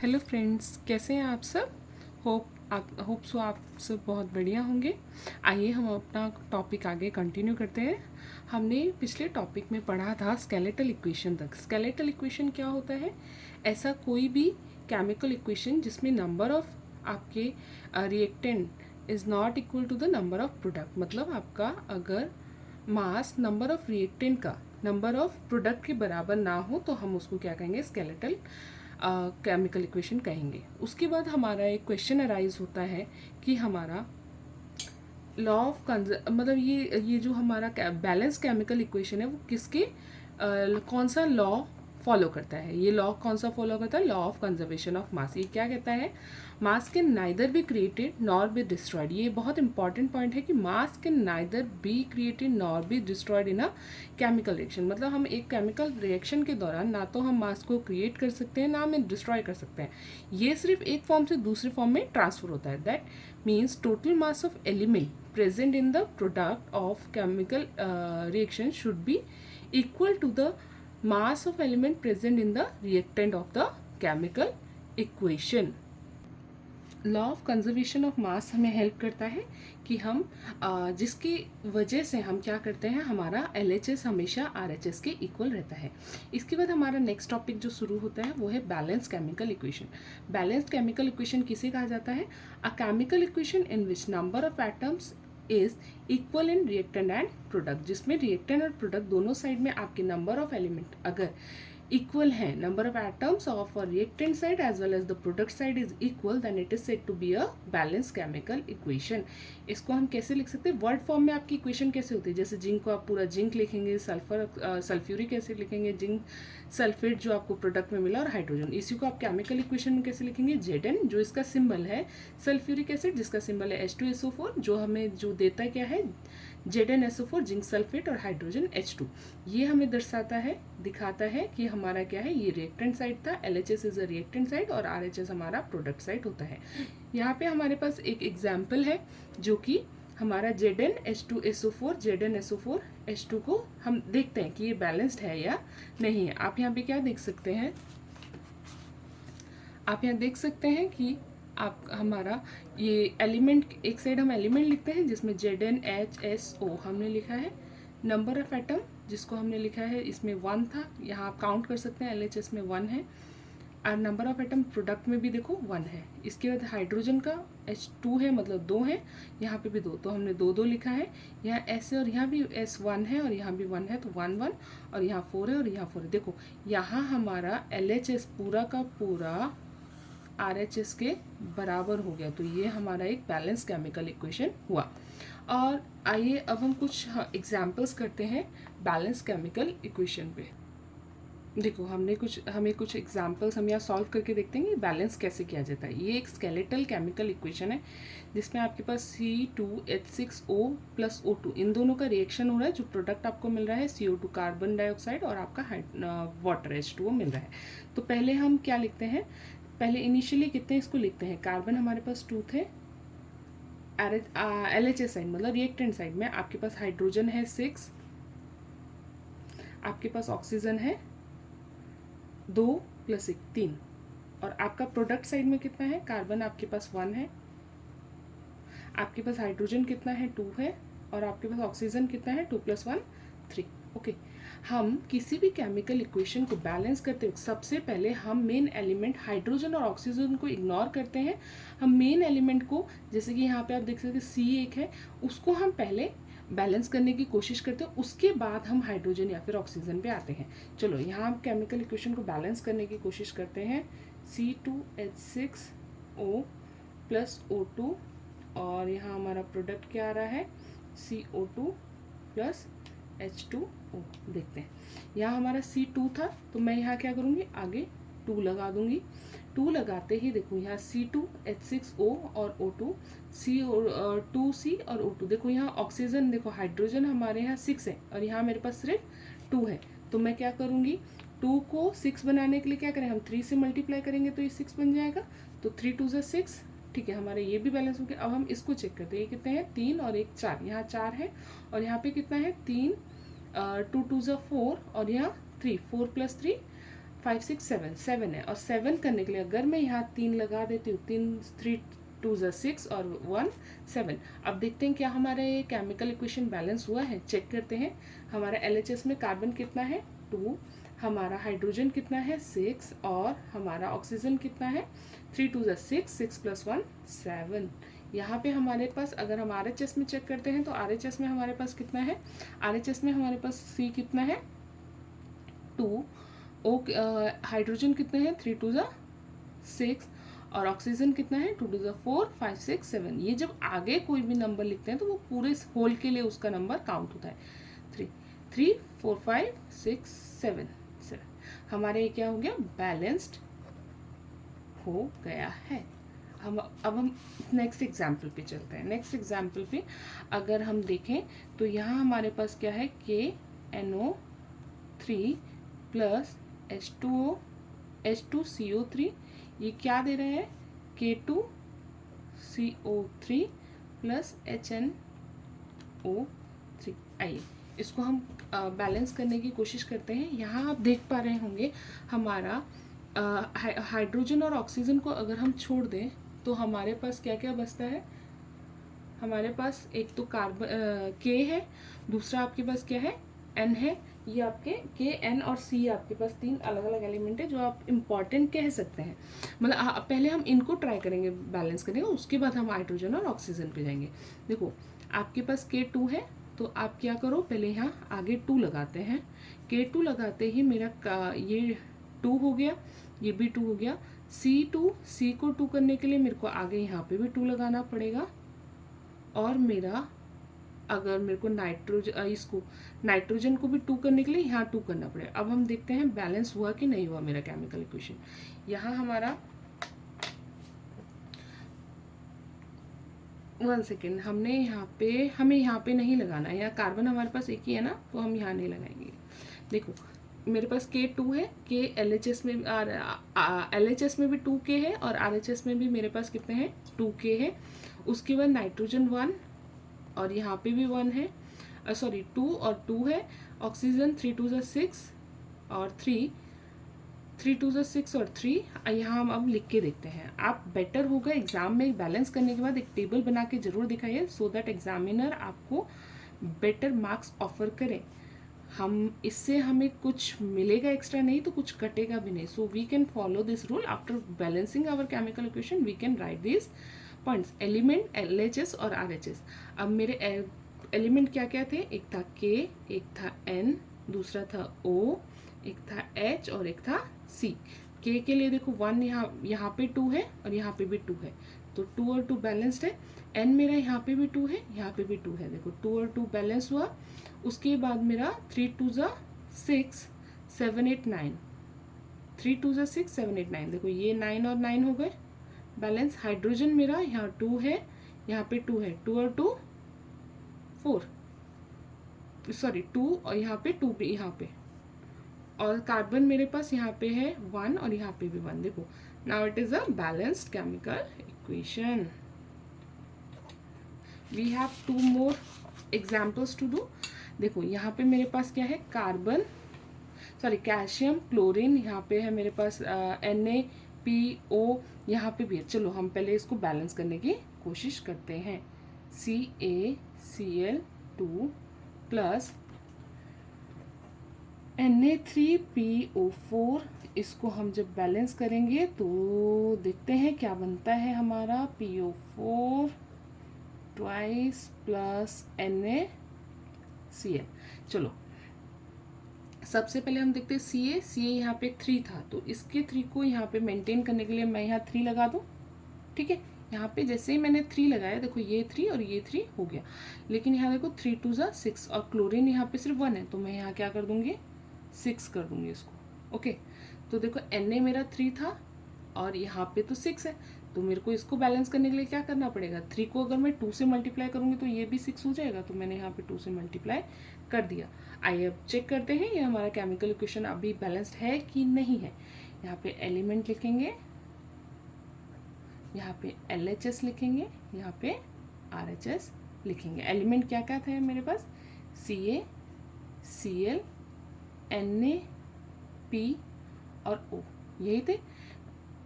Hello friends, कैसे हैं आप सब। होप सो आप सब बहुत बढ़िया होंगे। आइए हम अपना टॉपिक आगे कंटिन्यू करते हैं। हमने पिछले टॉपिक में पढ़ा था स्केलेटल इक्वेशन तक। स्केलेटल इक्वेशन क्या होता है? ऐसा कोई भी केमिकल इक्वेशन जिसमें नंबर ऑफ आपके reactant is not equal to the number of product. मतलब आपका अगर मास नंबर ऑफ रिएक्टेंट का नंबर ऑफ प्रोडक्ट के बराबर ना हो तो हम उसको क्या कहेंगे? स्केलेटल केमिकल इक्वेशन कहेंगे। उसके बाद हमारा एक क्वेश्चन अराइज होता है कि हमारा लॉ ऑफ मतलब ये जो हमारा बैलेंस केमिकल इक्वेशन है वो किसके कौन सा लॉ फॉलो करता है? ये लॉ कौन सा फॉलो करता है? Law of conservation of mass. ये क्या कहता है? मास can neither be created nor be destroyed. ये बहुत इंपॉर्टेंट पॉइंट है कि मास can neither be created nor be destroyed in a chemical reaction. मतलब हम एक केमिकल रिएक्शन के दौरान ना तो हम मास को क्रिएट कर सकते हैं ना हम डिस्ट्रॉय कर सकते हैं। ये सिर्फ एक फॉर्म से दूसरे फॉर्म में ट्रांसफर होता है। That means total mass of element present in the product of chemical reaction should be equal to the mass of element present in the reactant of the chemical equation. Law of conservation of mass हमें help करता है कि हम जिसकी वजह से हम क्या करते हैं, हमारा LHS हमेशा RHS के इक्वल रहता है। इसके बाद हमारा नेक्स्ट टॉपिक जो शुरू होता है वो है balance chemical equation. Balance chemical equation किसे कहा जाता है? A chemical equation in which number of atoms is equal in reactant and product. जिसमें रिएक्टेंट और प्रोडक्ट दोनों साइड में आपके नंबर ऑफ एलिमेंट अगर इक्वल हैं, number of atoms of reactant side as well as the product side is equal, then it is said to be a balance chemical equation. इसको हम कैसे लिख सकते हैं? वर्ड फॉर्म में आपकी इक्वेशन कैसे होती है? जैसे जिंक को आप पूरा जिंक लिखेंगे, सल्फर सल्फ्यूरिक एसिड लिखेंगे, जिंक सल्फेट जो आपको प्रोडक्ट में मिला, और हाइड्रोजन। इसी को आप केमिकल इक्वेशन में कैसे लिखेंगे? Zn जो इसका सिंबल है, सल्फ्यूरिक एसिड जिसका सिंबल है H2SO4, जो हमें जो देता क्या है? ZnSO4 जिंक सल्फेट, और हाइड्रोजन H2। ये हमें दर्शाता है, दिखाता है कि हमारा क्या है, ये रिएक्टेंट साइड था। LHS is a reactant side और RHS हमारा प्रोडक्ट साइड होता है। यहाँ पे हमारे पास एक एग्जाम्पल है जो कि हमारा ZnH2SO4 ZnSO4 H2 को हम देखते हैं कि ये बैलेंस्ड है या नहीं है। आप यहाँ पे क्या देख सकते हैं? आप यहाँ देख सकते हैं कि आप हमारा ये एलिमेंट, एक साइड हम एलिमेंट लिखते हैं जिसमें ZnHSO हमने लिखा है। नंबर ऑफ एटम जिसको हमने लिखा है इसमें 1 था, यहाँ आप काउंट कर सकते हैं, LHS में 1 है। और नंबर ऑफ एटम प्रोडक्ट में भी देखो 1 है। इसके बाद हाइड्रोजन का H2 है, मतलब 2 है, यहाँ पे भी 2, तो हमने 2 लिखा है। यहाँ S है और यहाँ भी S1 है और यहाँ भी 1 है, तो 1 1, और यहाँ 4 है और यहाँ 4 है। देखो यहाँ हमारा LHS पूरा का पूरा RHS के बराबर हो गया, तो ये हमारा एक बैलेंस केमिकल इक्वेशन हुआ। और आइए अब हम कुछ एग्जाम्पल्स करते हैं बैलेंस केमिकल इक्वेशन पे। देखो हमें कुछ एग्जाम्पल्स हम यहाँ सॉल्व करके देखते हैं कि बैलेंस कैसे किया जाता है। ये एक स्केलेटल केमिकल इक्वेशन है जिसमें आपके पास C2H6O + O2 इन दोनों का रिएक्शन हो रहा है। जो प्रोडक्ट आपको मिल रहा है CO2 कार्बन डाइऑक्साइड, और आपका वाटर H2O मिल रहा है। तो पहले हम क्या लिखते हैं? पहले इनिशियली कितने इसको लिखते हैं? कार्बन हमारे पास 2 थे, LHS साइड मतलब रिएक्टेंट साइड में आपके पास हाइड्रोजन है 6, आपके पास ऑक्सीजन है 2 + 1 3, और आपका प्रोडक्ट साइड में कितना है? कार्बन आपके पास 1 है, आपके पास हाइड्रोजन कितना है? 2 है, और आपके पास ऑक्सीजन कितना है? 2 + 1 3। ओके, हम किसी भी केमिकल इक्वेशन को बैलेंस करते वक्त सबसे पहले हम मेन एलिमेंट हाइड्रोजन और ऑक्सीजन को इग्नोर करते हैं। हम मेन एलिमेंट को, जैसे कि यहाँ पे आप देख सकते हैं C1 है, उसको हम पहले बैलेंस करने की कोशिश करते हैं, उसके बाद हम हाइड्रोजन या फिर ऑक्सीजन पे आते हैं। चलो यहाँ हम केमिकल इक्वेशन को बैलेंस करने की कोशिश करते हैं। C2H6O + O2, और यहाँ हमारा प्रोडक्ट क्या आ रहा है? CO2 + H2O। देखते हैं, यहाँ हमारा C2 था, तो मैं यहाँ क्या करूँगी? आगे 2 लगा दूँगी। 2 लगाते ही देखो यहाँ C2H6O और O2, C2C और O2। देखो यहाँ ऑक्सीजन, देखो हाइड्रोजन हमारे यहाँ 6 है और यहाँ मेरे पास सिर्फ 2 है। तो मैं क्या करूँगी? 2 को 6 बनाने के लिए क्या करें? हम 3 से मल्टीप्लाई करेंगे तो ये 6 बन जाएगा। तो 3 2 = 6, ठीक है, हमारा ये भी बैलेंस हो गया। अब हम इसको चेक करते हैं, ये कितने हैं? 3 और 1 4, यहाँ 4 है, और यहाँ पे कितना है? 3 2 2 = 4, और यहाँ 3 4 + 3 5 6 7 7 है, और 7 करने के लिए अगर मैं यहाँ 3 लगा देती हूँ, 3 2 6 और 1 7। अब देखते हैं क्या हमारा ये केमिकल इक्वेशन बैलेंस हुआ है, चेक करते हैं। हमारा LHS में कार्बन कितना है 2, हमारा हाइड्रोजन कितना है 6, और हमारा ऑक्सीजन कितना है 3 2 6 6 + 1 7। यहाँ पे हमारे पास अगर हम RHS में चेक करते हैं तो RHS में हमारे पास कितना है, RHS में हमारे पास C कितना है 2, ओ हाइड्रोजन कितने हैं 3 2 6, और ऑक्सीजन कितना है 2 2 4 5 6 7। ये जब आगे कोई भी नंबर लिखते हैं तो वो पूरे होल के लिए उसका नंबर काउंट होता है। 3 3 4 5 6 7 7। हमारे ये क्या हो गया, बैलेंस्ड हो गया है। अब हम नेक्स्ट एग्जाम्पल पे चलते हैं। नेक्स्ट एग्जाम्पल पे अगर हम देखें तो यहाँ हमारे पास क्या है KNO3 + H2O H2CO3, ये क्या दे रहे हैं K2CO3 + HNO3। आइए इसको हम बैलेंस करने की कोशिश करते हैं। यहाँ आप देख पा रहे होंगे हमारा हाइड्रोजन और ऑक्सीजन को अगर हम छोड़ दें तो हमारे पास क्या क्या बचता है। हमारे पास एक तो कार्बन K है, दूसरा आपके पास क्या है N है। ये आपके K, N और C आपके पास 3 अलग अलग एलिमेंट है जो आप इम्पॉर्टेंट कह सकते हैं। मतलब पहले हम इनको ट्राई करेंगे बैलेंस करने का, उसके बाद हम हाइड्रोजन और ऑक्सीजन पे जाएंगे। देखो आपके पास K2 है तो आप क्या करो, पहले यहाँ आगे 2 लगाते हैं। K2 लगाते ही मेरा ये 2 हो गया, ये भी 2 हो गया। C2, C को 2 करने के लिए मेरे को आगे यहाँ पे भी 2 लगाना पड़ेगा, और मेरा अगर मेरे को नाइट्रोजन को भी 2 करने के लिए यहाँ 2 करना पड़ेगा। अब हम देखते हैं बैलेंस हुआ कि नहीं हुआ मेरा केमिकल इक्वेशन। यहाँ हमारा 1 सेकेंड, हमें यहाँ पे नहीं लगाना है। यहाँ कार्बन हमारे पास एक ही है ना, तो हम यहाँ नहीं लगाएंगे। देखो मेरे पास K2 है, K LHS में LHS में भी 2K है, और RHS में भी मेरे पास कितने हैं 2K है। उसके बाद नाइट्रोजन 1, और यहाँ पे भी 1 है, सॉरी 2 और 2 है। ऑक्सीजन 3 2 6 और 3 2 6 और 3। यहाँ हम अब लिख के देखते हैं। आप बेटर होगा एग्जाम में बैलेंस करने के बाद एक टेबल बना के जरूर दिखाइए, सो दैट एग्जामिनर आपको बेटर मार्क्स ऑफर करे। हम इससे हमें कुछ मिलेगा एक्स्ट्रा, नहीं तो कुछ कटेगा भी नहीं। So we can follow this rule. After balancing our chemical equation we can write this points. Element LHS और RHS। अब मेरे एलिमेंट क्या क्या थे, एक था K, एक था N, दूसरा था O, एक था H और एक था C। K के लिए देखो 1 यहाँ पे 2 है और यहाँ पे भी 2 है, तो 2 और 2 बैलेंस्ड है। N मेरा यहाँ पे भी 2 है, यहाँ पे भी 2 है, देखो 2 और 2 बैलेंस हुआ। उसके बाद मेरा 3 2 6 7 8 9, 3 2 6 7 8 9, देखो ये 9 और 9 हो गए बैलेंस। हाइड्रोजन मेरा यहाँ 2 है, यहाँ पे 2 है, 2 और 2 4, सॉरी 2 और यहाँ पे 2 भी यहाँ पे, और कार्बन मेरे पास यहाँ पे है 1 और यहाँ पे भी 1। देखो now it is a balanced chemical equation. We have 2 more examples to do. देखो यहाँ पे मेरे पास क्या है, कार्बन सॉरी कैल्शियम क्लोरीन, यहाँ पे है मेरे पास NaPO, यहाँ पे भी है। चलो हम पहले इसको बैलेंस करने की कोशिश करते हैं। CaCl2 + Na3PO4, इसको हम जब बैलेंस करेंगे तो देखते हैं क्या बनता है हमारा। PO4 twice + NaCl। चलो सबसे पहले हम देखते हैं CA यहाँ पे 3 था, तो इसके 3 को यहाँ पे मेंटेन करने के लिए मैं यहाँ 3 लगा दूँ। ठीक है, यहाँ पे जैसे ही मैंने 3 लगाया, देखो ये 3 और ये 3 हो गया। लेकिन यहाँ देखो 3 2 6, और क्लोरीन यहाँ पे सिर्फ 1 है, तो मैं यहाँ क्या कर दूँगी 6 कर दूँगी इसको। ओके, तो देखो Na मेरा 3 था और यहाँ पे तो 6 है, तो मेरे को इसको बैलेंस करने के लिए क्या करना पड़ेगा, 3 को अगर मैं 2 से मल्टीप्लाई करूँगी तो ये भी 6 हो जाएगा, तो मैंने यहाँ पे 2 से मल्टीप्लाई कर दिया। आइए अब चेक करते हैं ये हमारा केमिकल इक्वेशन अभी बैलेंस्ड है कि नहीं है। यहाँ पे एलिमेंट लिखेंगे, यहाँ पे LHS लिखेंगे, यहाँ पे RHS लिखेंगे। एलिमेंट क्या क्या था मेरे पास, CaCl, NaP और O, यही थे।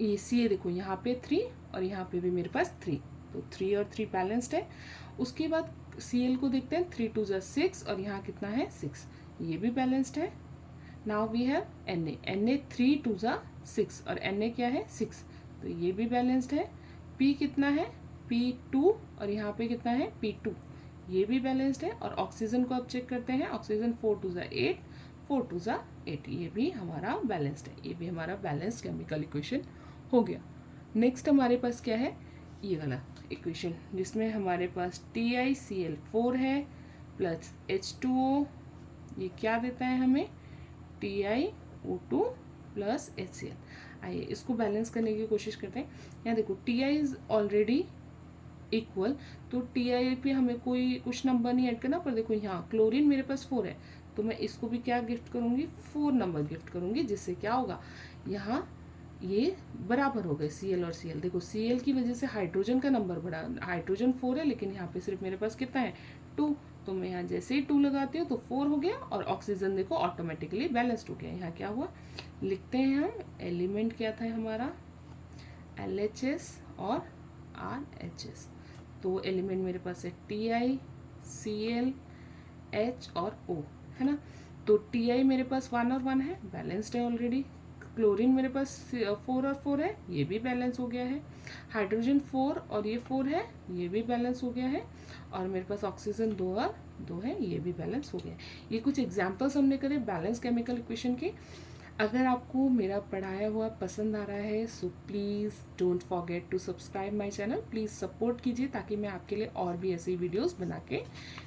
ये सी ए देखो यहाँ पे 3 और यहाँ पे भी मेरे पास 3, तो 3 और 3 बैलेंस्ड है। उसके बाद सी एल को देखते हैं, 3 2 ज़ा 6 और यहाँ कितना है 6, ये भी बैलेंस्ड है। Now we have an A 3 2 ज़ा 6 और एन ए क्या है 6, तो ये भी बैलेंस्ड है। पी कितना है P2 और यहाँ पे कितना है P2, ये भी बैलेंस्ड है। और ऑक्सीजन को अब चेक करते हैं, ऑक्सीजन 4 2 ज़ा 8 4 2 ज़ा 8, ये भी हमारा बैलेंस्ड है, ये भी हमारा बैलेंस्ड केमिकल इक्वेशन हो गया। नेक्स्ट हमारे पास क्या है, ये वाला इक्वेशन जिसमें हमारे पास TiCl4 है प्लस H2O, ये क्या देता है हमें TiO2 प्लस HCl। आइए इसको बैलेंस करने की कोशिश करते हैं। यहाँ देखो Ti इज ऑलरेडी इक्वल, तो Ti पे हमें कोई कुछ नंबर नहीं ऐड करना, पर देखो यहाँ क्लोरीन मेरे पास 4 है, तो मैं इसको भी क्या गिफ्ट करूँगी 4 नंबर गिफ्ट करूँगी, जिससे क्या होगा यहाँ ये बराबर हो गए Cl और Cl। देखो Cl की वजह से हाइड्रोजन का नंबर बढ़ा, हाइड्रोजन 4 है लेकिन यहाँ पे सिर्फ मेरे पास कितना है 2, तो मैं यहाँ जैसे ही 2 लगाती हूँ तो 4 हो गया और ऑक्सीजन देखो ऑटोमेटिकली बैलेंस्ड हो गया। यहाँ क्या हुआ लिखते हैं हम, एलिमेंट क्या था हमारा LHS और RHS, तो एलिमेंट मेरे पास है Ti Cl H और O, है ना। तो Ti मेरे पास 1 और 1 है, बैलेंस्ड है ऑलरेडी। क्लोरीन मेरे पास 4 और 4 है, ये भी बैलेंस हो गया है। हाइड्रोजन 4 और ये 4 है, ये भी बैलेंस हो गया है। और मेरे पास ऑक्सीजन 2 और 2 है, ये भी बैलेंस हो गया है। ये कुछ एग्जाम्पल्स हमने करे बैलेंस केमिकल इक्वेशन के। अगर आपको मेरा पढ़ाया हुआ पसंद आ रहा है so please don't forget to subscribe my channel, please support कीजिए ताकि मैं आपके लिए और भी ऐसी वीडियोस बना के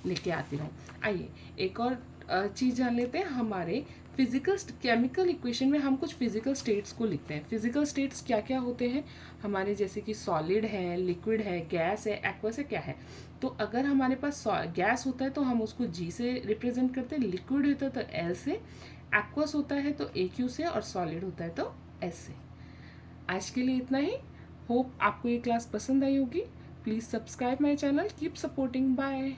लेके आती रहूँ। आइए एक और चीज़ जान लेते हैं। हमारे फिजिकल केमिकल इक्वेशन में हम कुछ फिजिकल स्टेट्स को लिखते हैं। फिजिकल स्टेट्स क्या क्या होते हैं हमारे, जैसे कि सॉलिड है, लिक्विड है, गैस है, एक्वस है, क्या है। तो अगर हमारे पास गैस होता है तो हम उसको G से रिप्रेजेंट करते हैं, लिक्विड होता है तो L से, एक्वस होता है तो AQ से, और सॉलिड होता है तो S से। आज के लिए इतना ही। होप आपको ये क्लास पसंद आई होगी। Please subscribe my channel, keep supporting, bye.